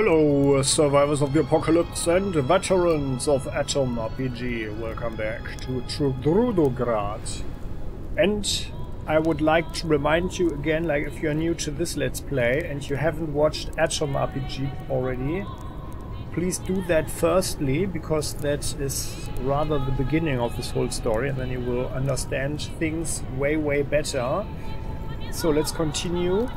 Hello, survivors of the apocalypse and veterans of Atom RPG. Welcome back to Trudograd. And I would like to remind you again, like if you're new to this Let's Play and you haven't watched Atom RPG already, please do that firstly, because that is rather the beginning of this whole story, and then you will understand things way better. So let's continue.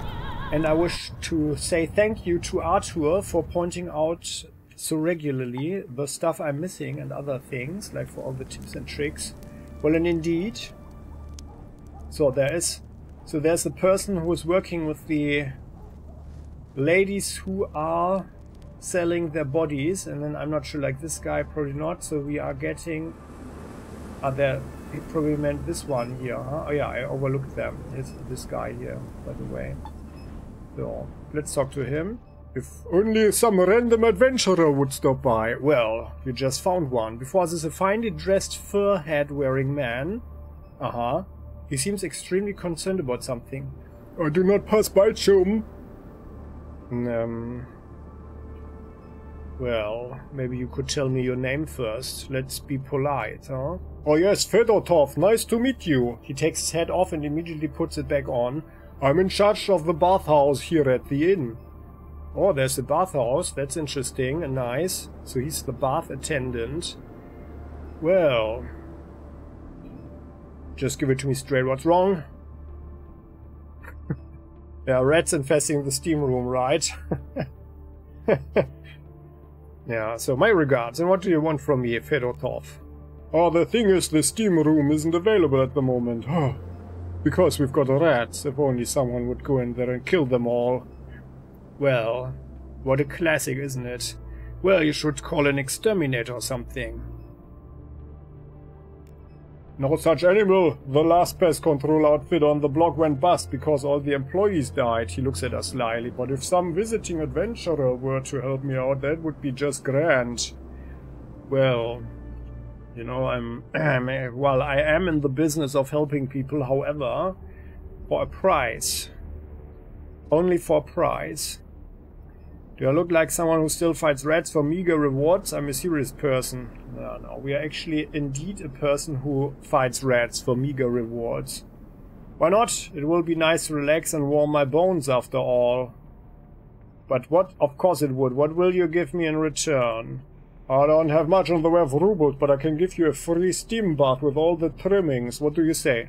And I wish to say thank you to Arthur for pointing out so regularly the stuff I'm missing and other things, like for all the tips and tricks. Well, and indeed, there's a person who is working with the ladies who are selling their bodies, and then I'm not sure, like this guy probably not. So we are getting he probably meant this one here, huh? Oh yeah, I overlooked them. It's this guy here, by the way. So, let's talk to him. If only some random adventurer would stop by. Well, you just found one. Before us is a finely dressed fur hat-wearing man. He seems extremely concerned about something. I do not pass by, chum. Well, maybe you could tell me your name first. Let's be polite, huh? Oh yes, Fedotov, nice to meet you. He takes his hat off and immediately puts it back on. I'm in charge of the bathhouse here at the inn. Oh, there's a bathhouse. That's interesting and nice. So he's the bath attendant. Well, just give it to me straight. What's wrong? Yeah, rats infesting the steam room, right? Yeah, so my regards. And what do you want from me, Fedotov? Oh, the thing is, the steam room isn't available at the moment. Because we've got rats. If only someone would go in there and kill them all. Well, what a classic, isn't it? Well, you should call an exterminator or something. No such animal. The last pest control outfit on the block went bust because all the employees died. He looks at us slyly. But if some visiting adventurer were to help me out, that would be just grand. Well, you know, I am in the business of helping people, however, for a price. Only for a price. Do I look like someone who still fights rats for meager rewards? I'm a serious person. No, we are actually indeed a person who fights rats for meager rewards. Why not? It will be nice to relax and warm my bones after all. But what? Of course it would. What will you give me in return? I don't have much on the way of rubles, but I can give you a free steam bath with all the trimmings. What do you say?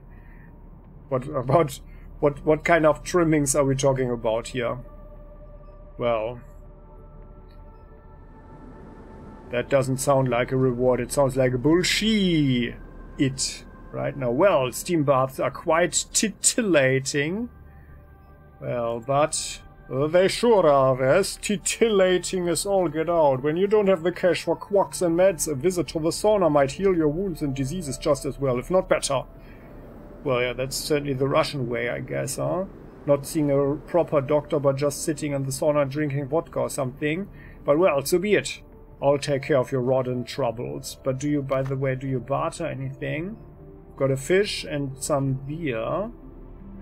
What kind of trimmings are we talking about here? Well, that doesn't sound like a reward. It sounds like a bullshit. Right now. Well, steam baths are quite titillating. Well, but they sure are, as titillating as all get out. When you don't have the cash for quacks and meds, a visit to the sauna might heal your wounds and diseases just as well, if not better. Well, yeah, that's certainly the Russian way, I guess, huh? Not seeing a proper doctor, but just sitting in the sauna drinking vodka or something. But well, so be it. I'll take care of your rodent troubles. But do you, by the way, do you barter anything? Got a fish and some beer,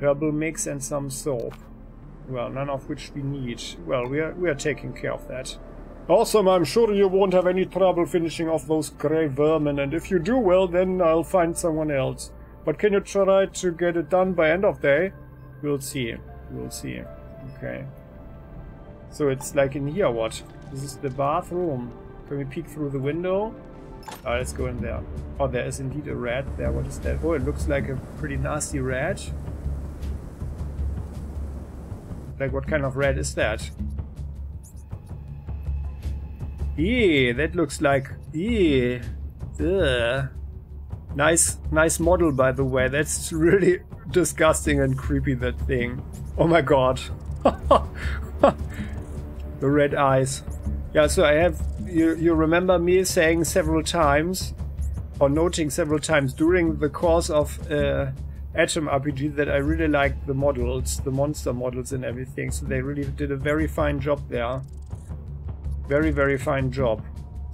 herbal mix and some soap. Well, none of which we need. Well, we are taking care of that. Awesome, I'm sure you won't have any trouble finishing off those grey vermin, and if you do, well, then I'll find someone else. But can you try to get it done by end of day? We'll see. We'll see. Okay. So it's like in here, what? This is the bathroom. Can we peek through the window? Oh, let's go in there. Oh, there is indeed a rat there. What is that? Oh, it looks like a pretty nasty rat. Like, what kind of rat is that? Yeah, that looks like... Yeah. Ugh. Nice model, by the way. That's really disgusting and creepy, that thing. Oh my god. The red eyes. Yeah, so I have... You remember me saying several times, or noting several times during the course of Atom RPG, that I really liked the models, the monster models and everything. So they really did a very fine job there. Very fine job.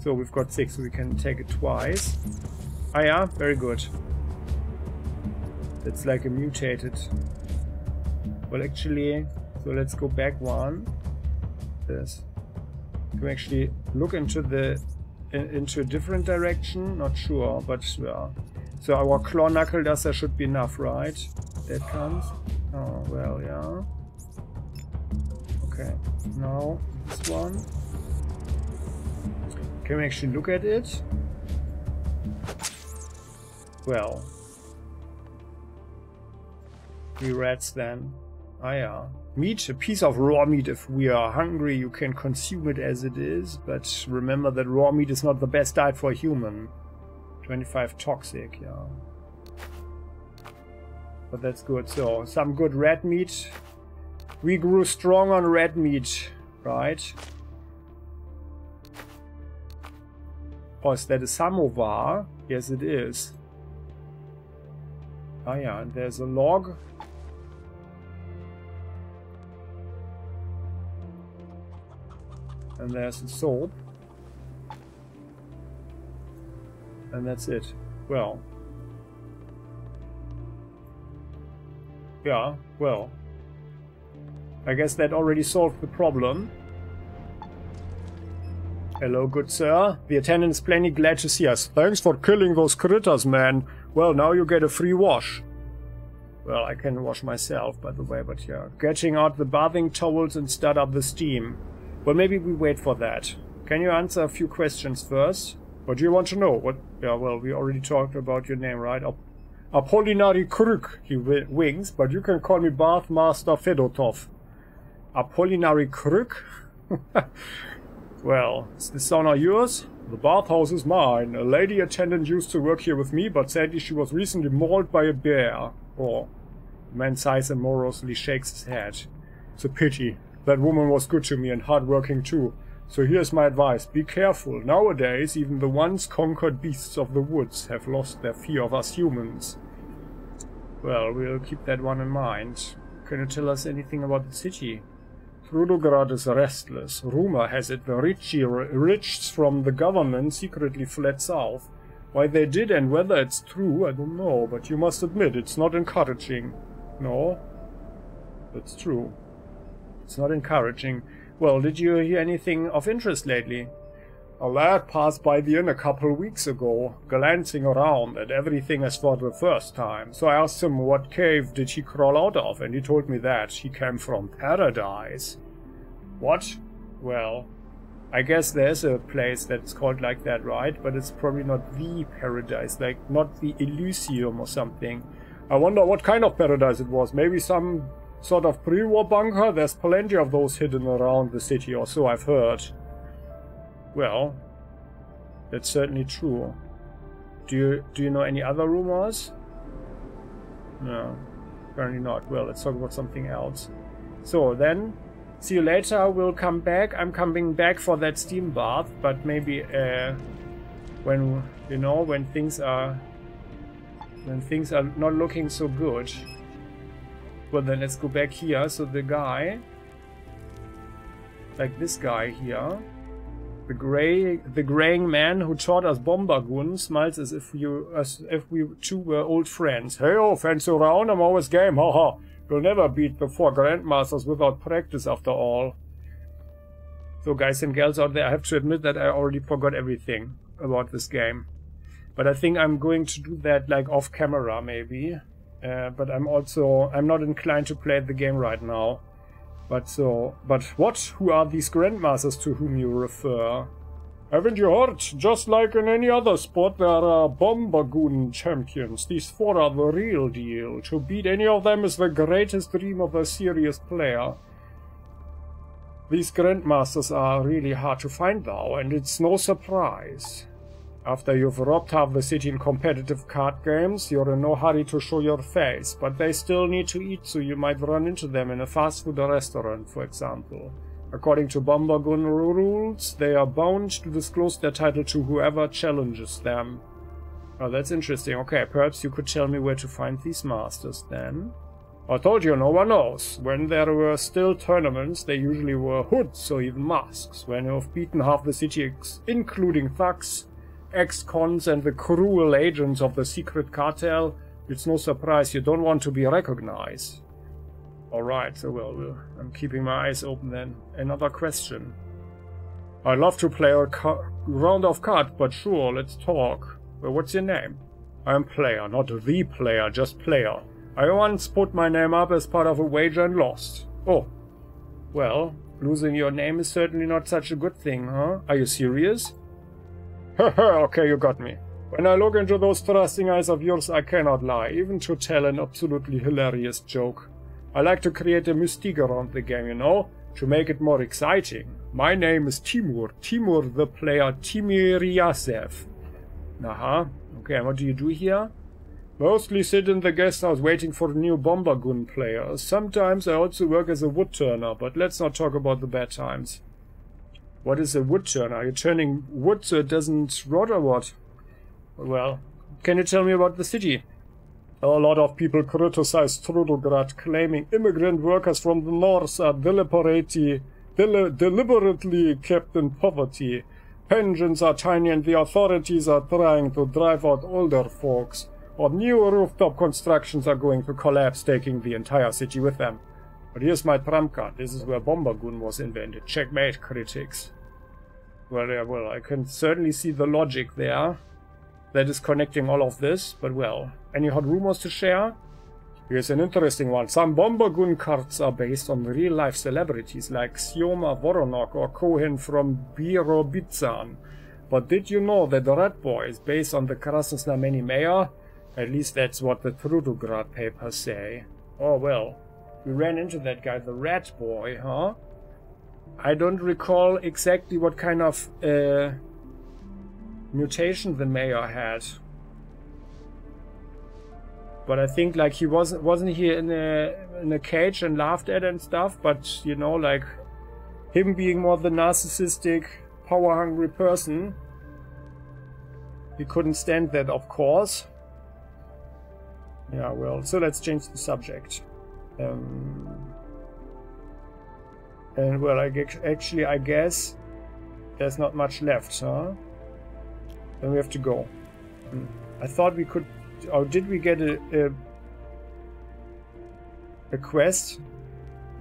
So we've got 6, so we can take it twice. Ah yeah, very good. That's like a mutated. Well, actually, so let's go back one. This. Can we actually look into the into a different direction? Not sure, but yeah. So our claw knuckle duster should be enough, right? That comes. Oh well, yeah. Okay. Now this one. Can we actually look at it? Well. 3 rats then. Ah yeah. Meat, a piece of raw meat. If we are hungry, you can consume it as it is, but remember that raw meat is not the best diet for a human. 25 toxic, yeah. But that's good. So, some good red meat. We grew strong on red meat, right? Oh, is that a samovar? Yes, it is. Ah yeah, and there's a log. And there's the soap. And that's it. Well. Yeah, well. I guess that already solved the problem. Hello, good sir. The attendant is plainly glad to see us. Thanks for killing those critters, man. Well, now you get a free wash. Well, I can wash myself, by the way, but yeah. Getting out the bathing towels and start up the steam. Well, maybe we wait for that. Can you answer a few questions first? What do you want to know? What? Yeah, well, we already talked about your name, right? Apollinary Kruk, he winks, but you can call me Bathmaster Fedotov. Apollinary Kruk? Well, is this sauna yours? The bathhouse is mine. A lady attendant used to work here with me, but sadly she was recently mauled by a bear. Oh. The man sighs and morosely shakes his head. It's a pity. That woman was good to me and hardworking too. So here's my advice. Be careful. Nowadays, even the once conquered beasts of the woods have lost their fear of us humans. Well, we'll keep that one in mind. Can you tell us anything about the city? Trudograd is restless. Rumor has it the rich from the government secretly fled south. Why they did and whether it's true, I don't know, but you must admit it's not encouraging. No? That's true. It's not encouraging. Well, did you hear anything of interest lately? A lad passed by the inn a couple weeks ago, glancing around at everything as for the first time. So I asked him what cave did he crawl out of, and he told me that he came from paradise. What? Well, I guess there's a place that's called like that, right? But it's probably not the paradise, like not the Elysium or something. I wonder what kind of paradise it was. Maybe some sort of pre-war bunker? There's plenty of those hidden around the city, or so I've heard. Well, that's certainly true. Do you know any other rumors? No, apparently not. Well, let's talk about something else. So then, see you later. We'll come back. I'm coming back for that steam bath, but maybe when you know when things are not looking so good. Well, then let's go back here. So the guy, like this guy here, the graying man who taught us Bombergun, smiles as if we two were old friends. Hey, oh, fancy around, I'm always game, haha. You'll never beat the 4 grandmasters without practice, after all. So, guys and gals out there, I have to admit that I already forgot everything about this game. But I think I'm going to do that like off camera, maybe. But I'm not inclined to play the game right now. But what? Who are these grandmasters to whom you refer? Haven't you heard? Just like in any other sport, there are Bombergun champions. These 4 are the real deal. To beat any of them is the greatest dream of a serious player. These grandmasters are really hard to find though, and it's no surprise. After you've robbed half the city in competitive card games, you're in no hurry to show your face, but they still need to eat, so you might run into them in a fast food restaurant, for example. According to Bombergun rules, they are bound to disclose their title to whoever challenges them. Oh, that's interesting. Okay, perhaps you could tell me where to find these masters, then? I told you, no one knows. When there were still tournaments, they usually wore hoods or even masks. When you've beaten half the city, including thugs, ex-cons and the cruel agents of the secret cartel, it's no surprise you don't want to be recognized. Alright, so well, I'm keeping my eyes open then. Another question. I'd love to play a round of cards, but sure, let's talk. Well, what's your name? I'm player, not the player, just player. I once put my name up as part of a wager and lost. Oh. Well, losing your name is certainly not such a good thing, huh? Are you serious? Haha, okay, you got me. When I look into those trusting eyes of yours, I cannot lie, even to tell an absolutely hilarious joke. I like to create a mystique around the game, you know, to make it more exciting. My name is Timur the player Timiriasev. Aha, okay, and what do you do here? Mostly sit in the guest house waiting for new bomber gun players. Sometimes I also work as a wood turner, but let's not talk about the bad times. What is a wood turner? Are you turning wood so it doesn't rot or what? Well, can you tell me about the city? A lot of people criticize Trudograd, claiming immigrant workers from the north are deliberately kept in poverty. Pensions are tiny and the authorities are trying to drive out older folks. Or new rooftop constructions are going to collapse, taking the entire city with them. But here's my trump card. This is where bomber gun was invented. Checkmate, critics. Well, yeah, well, I can certainly see the logic there. That is connecting all of this, but well. Any hot rumors to share? Here's an interesting one. Some bomber gun cards are based on real-life celebrities like Sioma Voronok or Cohen from Birobitsan. But did you know that the Rat Boy is based on the Krasnoznameni mayor? At least that's what the Trudograd papers say. Oh well, we ran into that guy, the Rat Boy, huh? I don't recall exactly what kind of mutation the mayor had. But I think like he wasn't he in a cage and laughed at and stuff, but you know, like him being more the narcissistic, power-hungry person, he couldn't stand that, of course. Yeah, well, so let's change the subject. And well, I guess there's not much left, huh? Then we have to go. I thought we could... Oh, did we get a quest?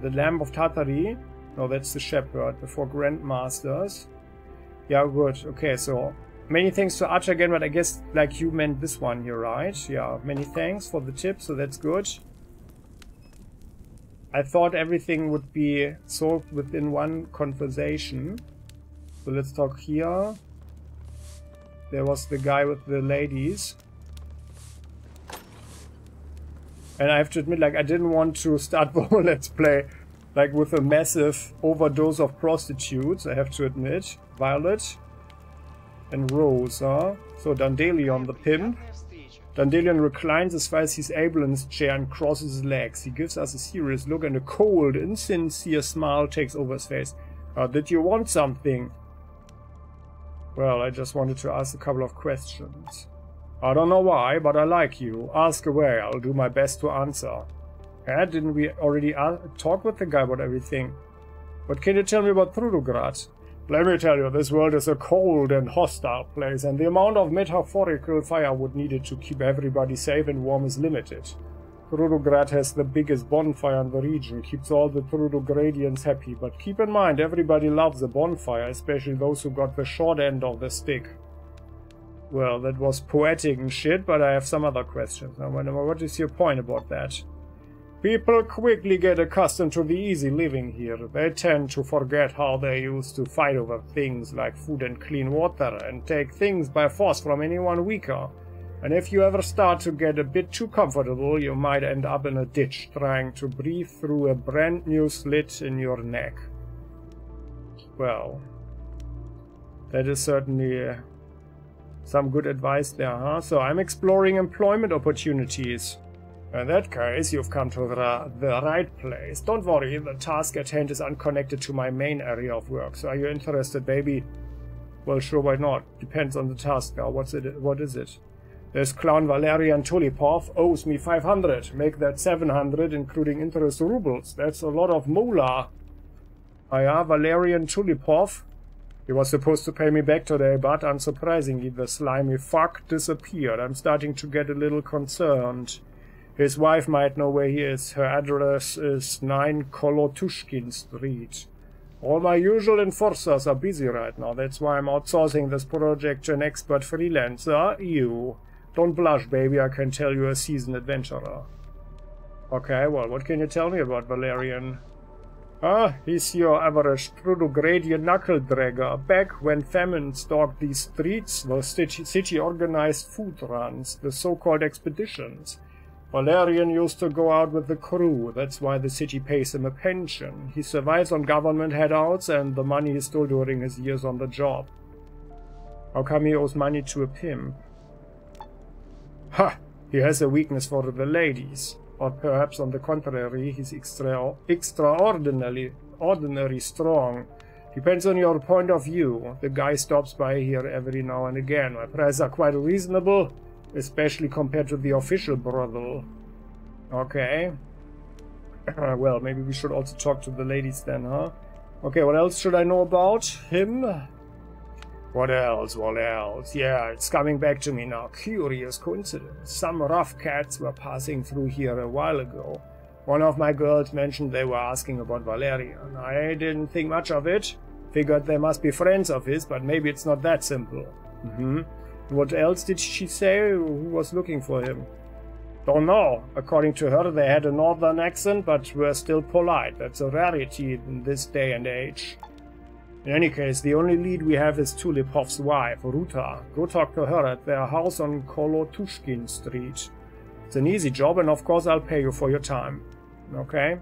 The Lamb of Tatari? No, that's the Shepherd, before Grandmasters. Yeah, good. Okay, so... Many thanks to Archer again, but I guess like you meant this one here, right? Yeah, many thanks for the tip, so that's good. I thought everything would be solved within one conversation. So let's talk here. There was the guy with the ladies. And I have to admit, like, I didn't want to start the whole Let's Play like with a massive overdose of prostitutes, I have to admit. Violet. And Rose, huh? So Dandelion, the pimp. Dandelion reclines as far as he's able in his chair and crosses his legs. He gives us a serious look and a cold, insincere smile takes over his face. Did you want something? Well, I just wanted to ask a couple of questions. I don't know why, but I like you. Ask away, I'll do my best to answer. Didn't we already talk with the guy about everything? What can you tell me about Trudograd? Let me tell you, this world is a cold and hostile place, and the amount of metaphorical firewood needed to keep everybody safe and warm is limited. Trudograd has the biggest bonfire in the region, keeps all the Trudogradians happy, but keep in mind, everybody loves a bonfire, especially those who got the short end of the stick. Well, that was poetic and shit, but I have some other questions. Now, what is your point about that? People quickly get accustomed to the easy living here. They tend to forget how they used to fight over things like food and clean water and take things by force from anyone weaker. And if you ever start to get a bit too comfortable, you might end up in a ditch trying to breathe through a brand new slit in your neck. Well, that is certainly some good advice there, huh? So I'm exploring employment opportunities. In that case, you've come to the right place. Don't worry, the task at hand is unconnected to my main area of work. So are you interested, baby? Well, sure, why not? Depends on the task now. What is it? This clown Valerian Tulipov owes me 500. Make that 700, including interest rubles. That's a lot of moolah. Ah yeah, Valerian Tulipov. He was supposed to pay me back today, but unsurprisingly, the slimy fuck disappeared. I'm starting to get a little concerned. His wife might know where he is. Her address is 9 Kolotushkin Street. All my usual enforcers are busy right now. That's why I'm outsourcing this project to an expert freelancer. You. Don't blush, baby. I can tell you're a seasoned adventurer. Okay, well, what can you tell me about Valerian? He's your average Trudogradian knuckle-dragger. Back when famine stalked these streets, the city organized food runs, the so-called expeditions. Valerian used to go out with the crew. That's why the city pays him a pension. He survives on government handouts and the money he stole during his years on the job. How come he owes money to a pimp? Ha! He has a weakness for the ladies. Or perhaps on the contrary, he's extraordinarily strong. Depends on your point of view. The guy stops by here every now and again. My prices are quite reasonable, especially compared to the official brothel. Okay. Well, maybe we should also talk to the ladies then, huh? Okay, what else should I know about him? What else? What else? Yeah, it's coming back to me now. Curious coincidence. Some rough cats were passing through here a while ago. One of my girls mentioned they were asking about Valerian. I didn't think much of it. Figured they must be friends of his, but maybe it's not that simple. What else did she say? Who was looking for him? Don't know. According to her, they had a northern accent, but were still polite. That's a rarity in this day and age. In any case, the only lead we have is Tulipov's wife, Ruta. Go talk to her at their house on Kolotushkin Street. It's an easy job, and of course I'll pay you for your time. Okay?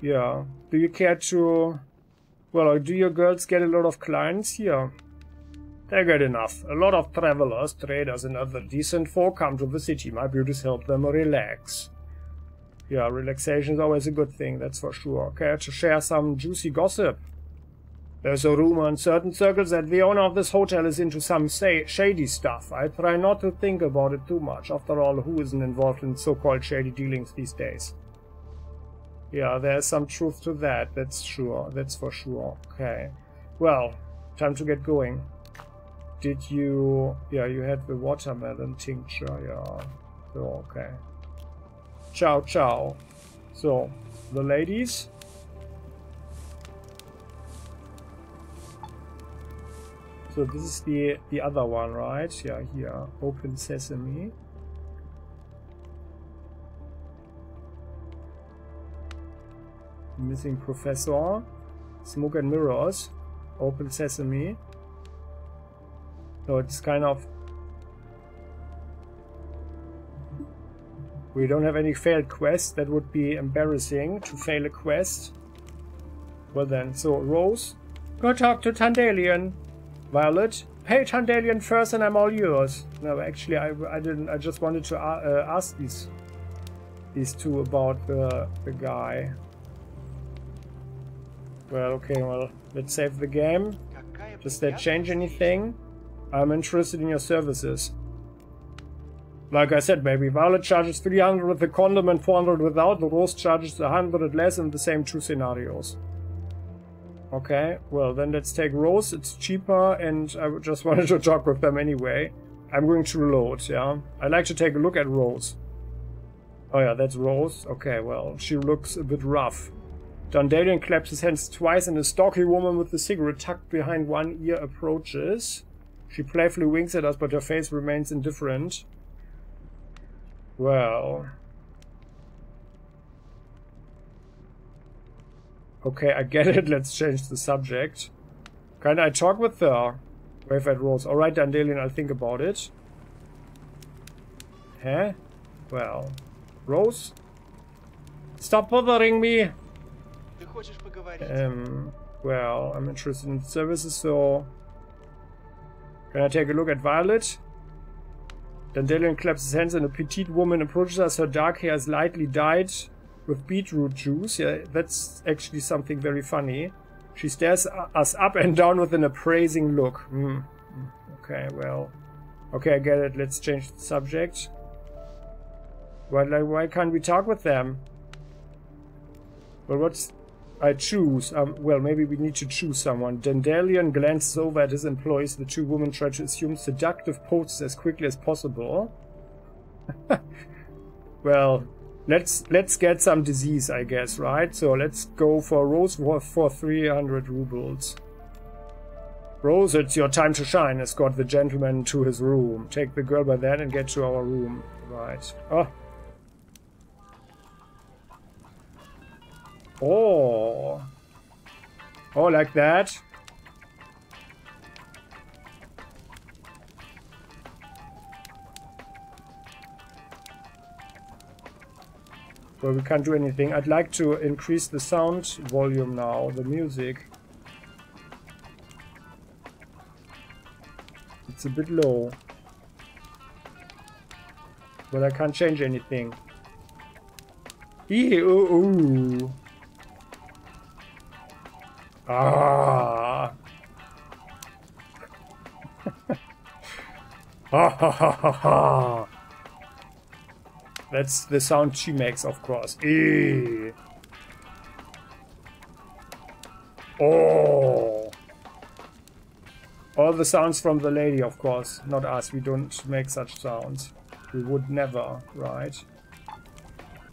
Yeah. Do you care to... Well, do your girls get a lot of clients here? They get enough. A lot of travelers, traders, and other decent folk come to the city. My beauties help them relax. Yeah, relaxation is always a good thing, that's for sure. Care to share some juicy gossip? There's a rumor in certain circles that the owner of this hotel is into some shady stuff. I try not to think about it too much. After all, who isn't involved in so-called shady dealings these days? Yeah, there's some truth to that, that's sure. That's for sure. Okay. Well, time to get going. Did you... Yeah, you had the watermelon tincture, yeah. So, okay. Ciao, ciao. So, the ladies... So this is the other one, right? Yeah, here. Open Sesame. Missing Professor. Smoke and Mirrors. Open Sesame. So it's kind of... We don't have any failed quests. That would be embarrassing to fail a quest. Well then, so Rose. Go talk to Tandalian. Violet, pay Tandalian first and I'm all yours. No, actually I didn't. I just wanted to ask these two about the guy. Well, okay, well, let's save the game. Does that change anything? I'm interested in your services. Like I said, baby, Violet charges 300 with the condom and 400 without. The Rose charges 100 less in the same two scenarios. Okay, well then let's take Rose, it's cheaper and I just wanted to talk with them anyway. I'm going to reload, yeah. I'd like to take a look at Rose. Oh yeah, that's Rose. Okay, well, she looks a bit rough. Dundalian claps his hands twice and a stocky woman with the cigarette tucked behind one ear approaches. She playfully winks at us, but her face remains indifferent. Well... Okay, I get it. Let's change the subject. Can I talk with her? Wave at Rose. Alright, Dandelion, I'll think about it. Huh? Well. Rose? Stop bothering me! Well, I'm interested in services, so... Can I take a look at Violet? Dandelion claps his hands and a petite woman approaches us. Her dark hair is lightly dyed with beetroot juice. Yeah, that's actually something very funny. She stares us up and down with an appraising look. Okay, well... Okay, I get it. Let's change the subject. Why can't we talk with them? Well, what's... I choose. Well, maybe we need to choose someone. Dandelion glances over at his employees. The two women try to assume seductive poses as quickly as possible. Well... Let's get some disease, I guess, right? So let's go for Rose for 300 rubles. Rose, it's your time to shine. Escort the gentleman to his room. Take the girl by that and get to our room. Right. Oh. Oh. Oh, like that? Well, we can't do anything. I'd like to increase the sound volume now, the music. It's a bit low. But I can't change anything. Ooh. Ah. Ha ha ha ha ha. That's the sound she makes, of course. Eee. Oh. All the sounds from the lady, of course. Not us. We don't make such sounds. We would never, right?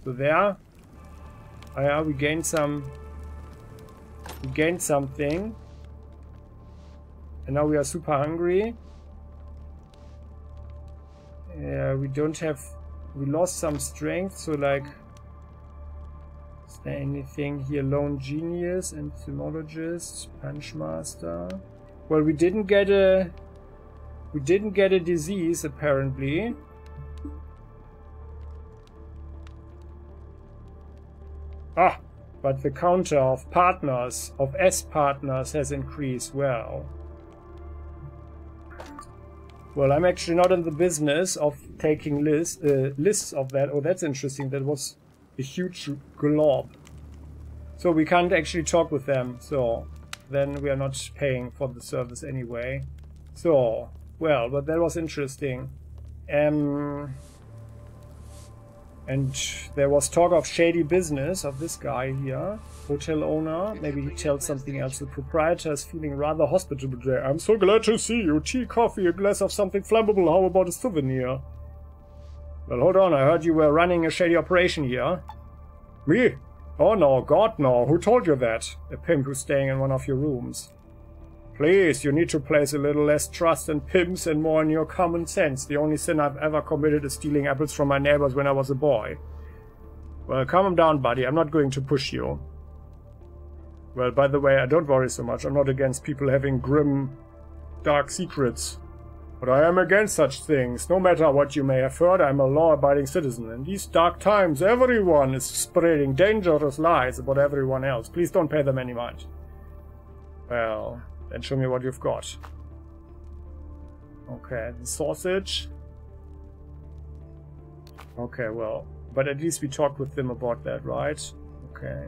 So there. Oh yeah, we gained some. We gained something. And now we are super hungry. Yeah, we don't have. We lost some strength, so like, is there anything here? Lone Genius, Entomologist, Punchmaster. Well, we didn't get a disease apparently. Ah, but the counter of partners, of S partners, has increased. Well, I'm actually not in the business of taking lists of that. Oh, that's interesting. That was a huge glob. So we can't actually talk with them. So then we are not paying for the service anyway. So, well, but that was interesting. And there was talk of shady business of this guy here. Hotel owner. Maybe he tells something else. The proprietor is feeling rather hospitable today. I'm so glad to see you. Tea, coffee, a glass of something flammable. How about a souvenir? Well, hold on. I heard you were running a shady operation here. Me? Oh no, God no. Who told you that? A pimp who's staying in one of your rooms. Please, you need to place a little less trust in pimps and more in your common sense. The only sin I've ever committed is stealing apples from my neighbors when I was a boy. Well, calm down, buddy. I'm not going to push you. Well, by the way, I don't worry so much. I'm not against people having grim, dark secrets. But I am against such things. No matter what you may have heard, I'm a law-abiding citizen. In these dark times, everyone is spreading dangerous lies about everyone else. Please don't pay them any mind. Well, then show me what you've got. Okay, the sausage. Okay, well, but at least we talked with them about that, right? Okay,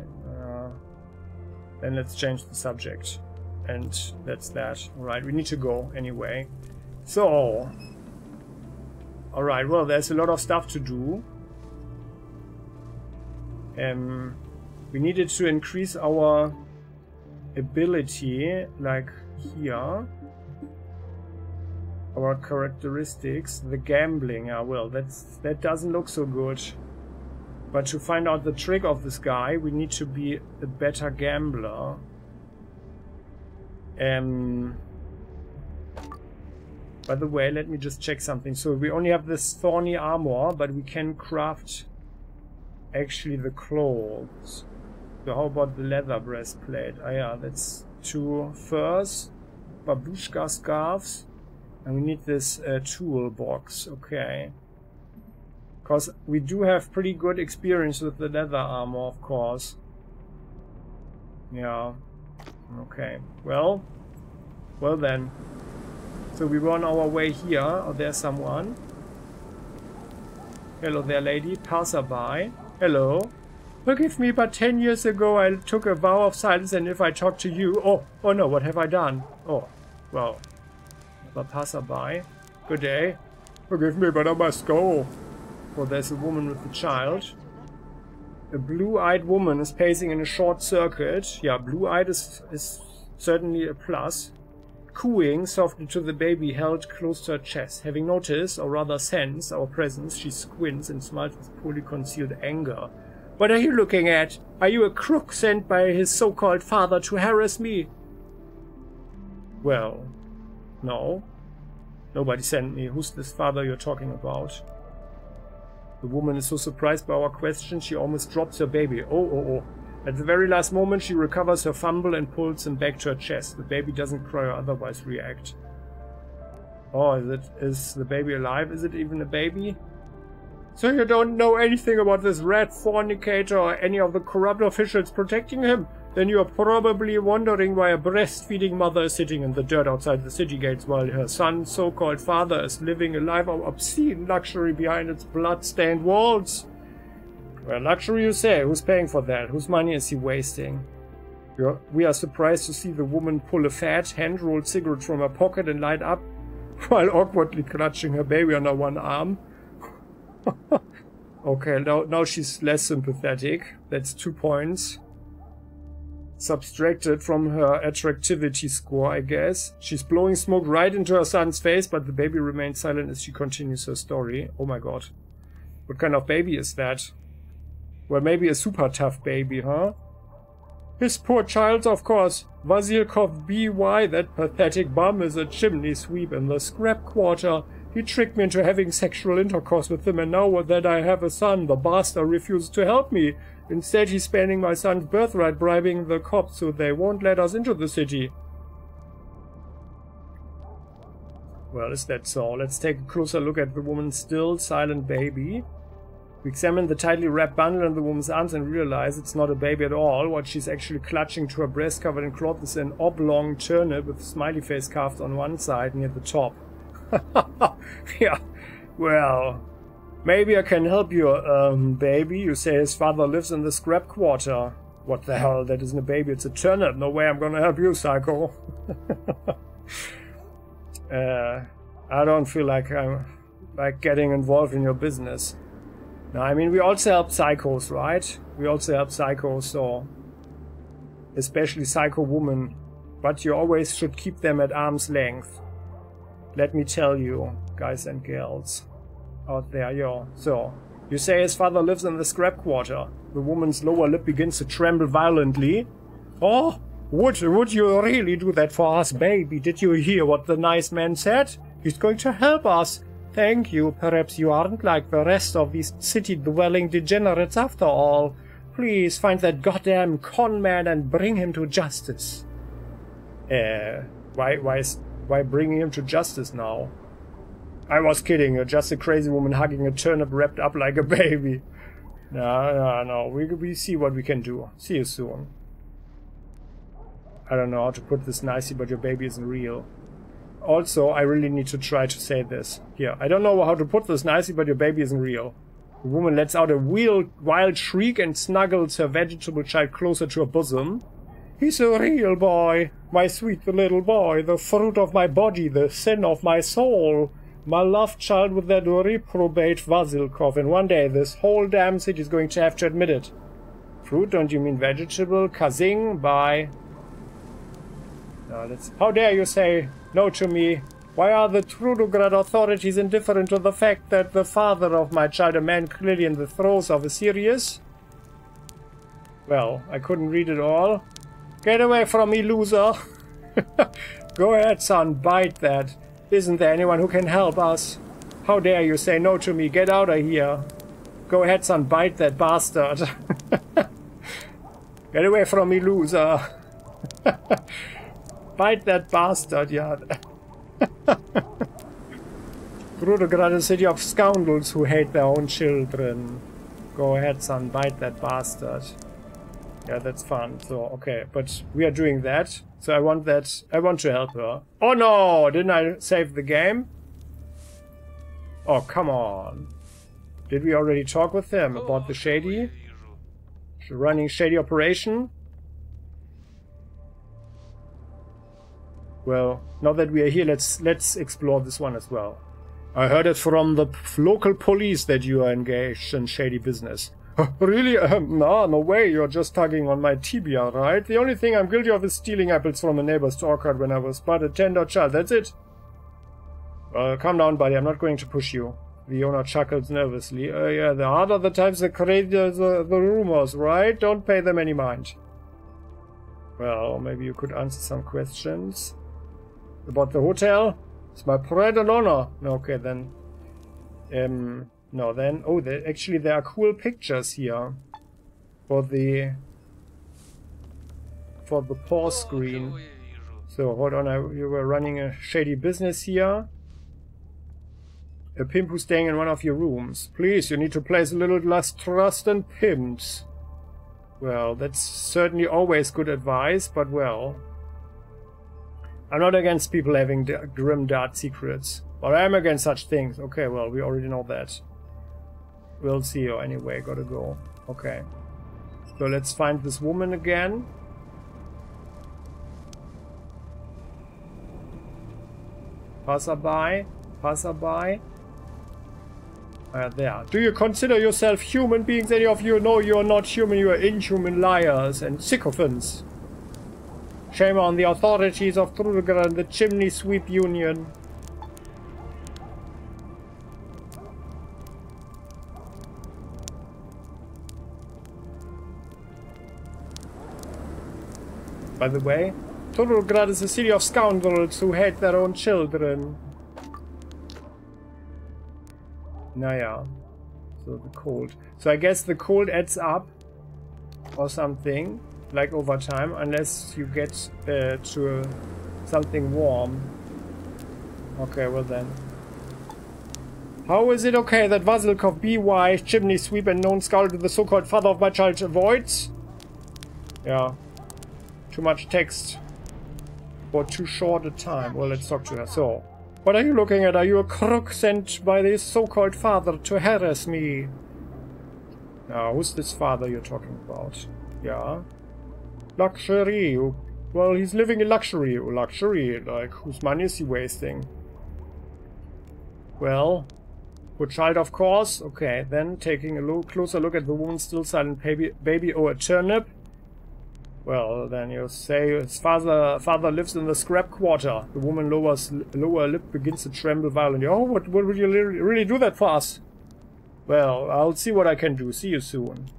then let's change the subject. And that's that. Alright, we need to go anyway. So, alright, well, there's a lot of stuff to do. We needed to increase our ability, like here. Our characteristics, the gambling, well, that doesn't look so good. But to find out the trick of this guy, we need to be a better gambler. By the way, let me just check something. So we only have this thorny armor, but we can craft actually the clothes. So how about the leather breastplate? Ah yeah, that's 2 furs, babushka scarves, and we need this toolbox. Okay. Because we do have pretty good experience with the leather armor, of course. Yeah. Okay. Well then. So we were on our way here. Oh, there's someone. Hello there, lady. Passerby. Hello. Forgive me, but 10 years ago I took a vow of silence, and if I talk to you... Oh no, what have I done? Oh, well. The passerby. Good day. Forgive me, but I must go. Oh, there's a woman with a child. A blue-eyed woman is pacing in a short circuit. Yeah, blue-eyed is certainly a plus. cooing softly to the baby held close to her chest. Having noticed, or rather sensed, our presence, she squints and smiles with poorly concealed anger. What are you looking at? Are you a crook sent by his so-called father to harass me? Well, no. Nobody sent me. Who's this father you're talking about? The woman is so surprised by our question, she almost drops her baby. Oh. At the very last moment, she recovers her fumble and pulls him back to her chest. The baby doesn't cry or otherwise react. Oh, is the baby alive? Is it even a baby? So you don't know anything about this rat fornicator or any of the corrupt officials protecting him? Then you are probably wondering why a breastfeeding mother is sitting in the dirt outside the city gates while her son's so-called father is living a life of obscene luxury behind its blood-stained walls. Well, luxury you say. Who's paying for that? Whose money is he wasting? We are surprised to see the woman pull a fat, hand-rolled cigarette from her pocket and light up while awkwardly clutching her baby under one arm. Okay, now she's less sympathetic. That's 2 points. Subtracted from her attractivity score, I guess. She's blowing smoke right into her son's face, but the baby remains silent as she continues her story. Oh my god. What kind of baby is that? Well, maybe a super tough baby, huh? His poor child, of course. Vasilkov B.Y., that pathetic bum, is a chimney sweep in the scrap quarter. He tricked me into having sexual intercourse with him, and now that I have a son, the bastard refuses to help me. Instead, he's spending my son's birthright bribing the cops so they won't let us into the city. Well, is that so? Let's take a closer look at the woman's still silent baby. We examine the tightly wrapped bundle in the woman's arms and realize it's not a baby at all. What she's actually clutching to her breast covered in cloth is an oblong turnip with a smiley face carved on one side near the top. Yeah, well, maybe I can help you, baby. You say his father lives in the scrap quarter. What the hell? That isn't a baby, it's a turnip. No way I'm gonna help you, psycho. I don't feel like I'm getting involved in your business. No, I mean, we also help psychos, right? We also help psychos, so... especially psycho women. But you always should keep them at arm's length. Let me tell you, guys and girls out there, yo. So, you say his father lives in the scrap quarter. The woman's lower lip begins to tremble violently. Oh, would you really do that for us, baby? Did you hear what the nice man said? He's going to help us. Thank you. Perhaps you aren't like the rest of these city-dwelling degenerates after all. Please find that goddamn con man and bring him to justice. Why bringing him to justice now? I was kidding. You're just a crazy woman hugging a turnip wrapped up like a baby. No. We see what we can do. See you soon. I don't know how to put this nicely, but your baby isn't real. Also, I really need to try to say this. Here, I don't know how to put this nicely, but your baby isn't real. The woman lets out a wild shriek and snuggles her vegetable child closer to her bosom. He's a real boy, my sweet little boy, the fruit of my body, the sin of my soul. My loved child with that reprobate Vasilkov, and one day this whole damn city is going to have to admit it. Fruit, don't you mean vegetable? Kazing, bye. No, how dare you say no to me? Why are the Trudograd authorities indifferent to the fact that the father of my child, a man clearly in the throes of a serious... Well, I couldn't read it all. Get away from me, loser! Go ahead, son, bite that. Isn't there anyone who can help us? How dare you say no to me? Get out of here. Go ahead, son, bite that bastard. Get away from me, loser. Bite that bastard, yeah. Trudograd is a city of scoundrels who hate their own children. Go ahead, son, bite that bastard. Yeah, that's fun. So, okay, but we are doing that. So I want to help her. Oh no! Didn't I save the game? Oh, come on. Did we already talk with them about the running shady operation? Well, now that we are here, let's explore this one as well. I heard it from the local police that you are engaged in shady business. Really? No way, you're just tugging on my tibia, right? The only thing I'm guilty of is stealing apples from a neighbor's orchard when I was but a tender child, that's it. Calm down, buddy, I'm not going to push you. The owner chuckles nervously. Yeah, the harder the times, the crazier the rumors, right? Don't pay them any mind. Well, maybe you could answer some questions. About the hotel? It's my pride and honor. Okay, then. No, then. Oh, actually, there are cool pictures here. For the pause screen. So, hold on, you were running a shady business here. A pimp who's staying in one of your rooms. Please, you need to place a little less trust in pimps. Well, that's certainly always good advice, but well. I'm not against people having grim dark secrets. But I am against such things. Okay, well, we already know that. We'll see you anyway, gotta go. Okay. So let's find this woman again. Passerby. Passerby. There. Do you consider yourself human beings? Any of you? No, you are not human. You are inhuman liars and sycophants. Shame on the authorities of Trudograd and the Chimney Sweep Union. By the way, Trudograd is a city of scoundrels who hate their own children. Naja. So the cold. So I guess the cold adds up or something, like over time, unless you get to something warm. Okay, well then. How is it okay that Vasilkov, B.Y., Chimney Sweep, and known scoundrel, the so-called father of my child, avoids? Yeah. Too much text for too short a time. Well, let's talk to her. So, what are you looking at? Are you a crook sent by this so-called father to harass me? Now, who's this father you're talking about? Yeah. Luxury. Well, he's living in luxury. Luxury, like, whose money is he wasting? Well, good child, of course. Okay, then taking a closer look at the woman's still silent baby. Oh, a turnip. Well, then you say his father lives in the scrap quarter. The woman lower lip begins to tremble violently. Oh, what would you really do that for us? Well, I'll see what I can do. See you soon.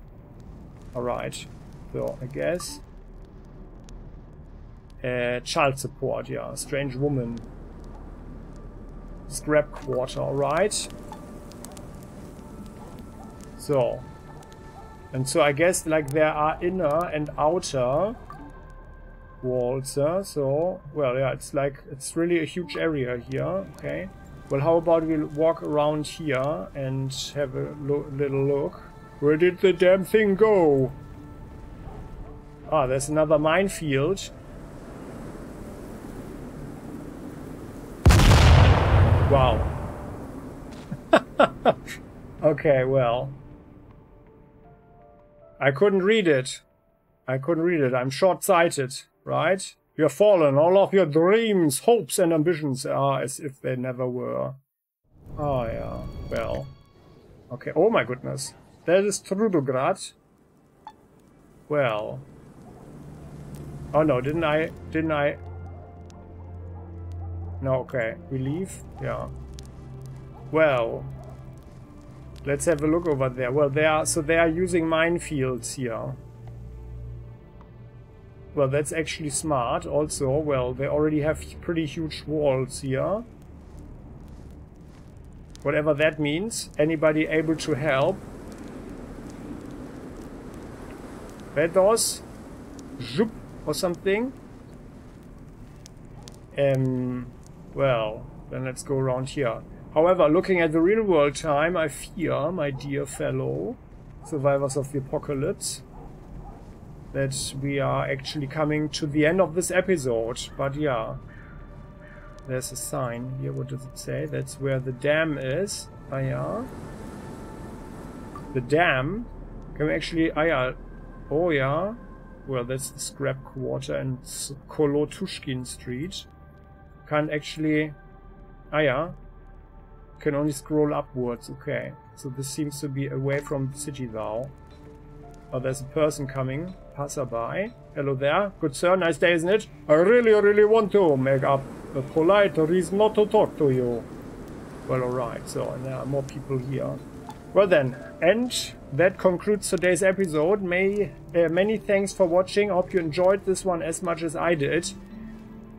Alright. So, I guess. Child support, yeah. Strange woman. Scrap quarter, alright. So. And so I guess like there are inner and outer walls, so, well, yeah, it's like, it's really a huge area here, okay. Well, how about we walk around here and have a little look. Where did the damn thing go? Ah, there's another minefield. Wow. Okay, well. I couldn't read it. I'm short-sighted, right? You're fallen. All of your dreams, hopes, and ambitions are as if they never were. Oh, yeah. Well. Okay. Oh, my goodness. That is Trudograd. Well. Oh, no. Didn't I? No, okay. We leave? Yeah. Well. Let's have a look over there. Well, they are using minefields here. Well, that's actually smart. Also, well, they already have pretty huge walls here. Whatever that means. Anybody able to help? Vedos? Zhup or something? Well, then let's go around here. However, looking at the real world time, I fear, my dear fellow survivors of the apocalypse, that we are actually coming to the end of this episode. But yeah, there's a sign here. What does it say? That's where the dam is. Ah, yeah. The dam? Can we actually... Ah, yeah. Oh, yeah. Well, that's the scrap quarter and Kolotushkin Street. Can't actually... Ah, yeah. Can only scroll upwards, okay. So this seems to be away from the city now. Oh, there's a person coming. Passerby. Hello there. Good sir, nice day, isn't it? I really want to make up a polite reason not to talk to you. Well, alright, so and there are more people here. Well then, and that concludes today's episode. Many thanks for watching. I hope you enjoyed this one as much as I did.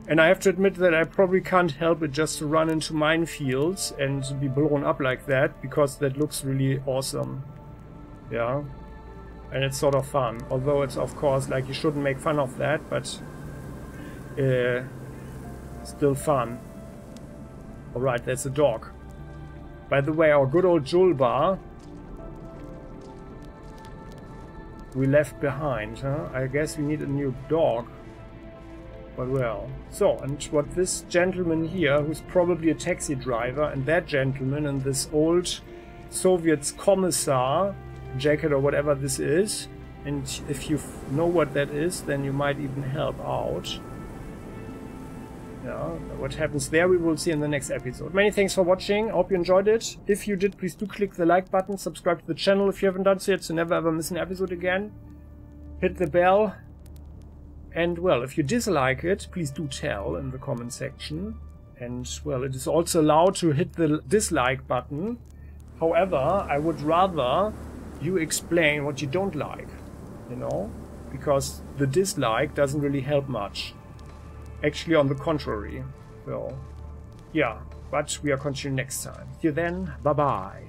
And I have to admit that I probably can't help it just to run into minefields and be blown up like that, because that looks really awesome. Yeah. And it's sort of fun. Although it's of course like you shouldn't make fun of that, but still fun. Alright, there's a dog. By the way, our good old Julbar we left behind, huh? I guess we need a new dog. But well. So, and what this gentleman here, who's probably a taxi driver, and that gentleman in this old Soviet commissar jacket or whatever this is, and if you know what that is, then you might even help out. Yeah, what happens there we will see in the next episode. Many thanks for watching. I hope you enjoyed it. If you did, please do click the like button, subscribe to the channel if you haven't done so yet, so never ever miss an episode again. Hit the bell. And well, if you dislike it, please do tell in the comment section. And well, it is also allowed to hit the dislike button. However, I would rather you explain what you don't like, you know, because the dislike doesn't really help much. Actually, on the contrary. So, yeah, but we are continuing next time. See you then, bye bye.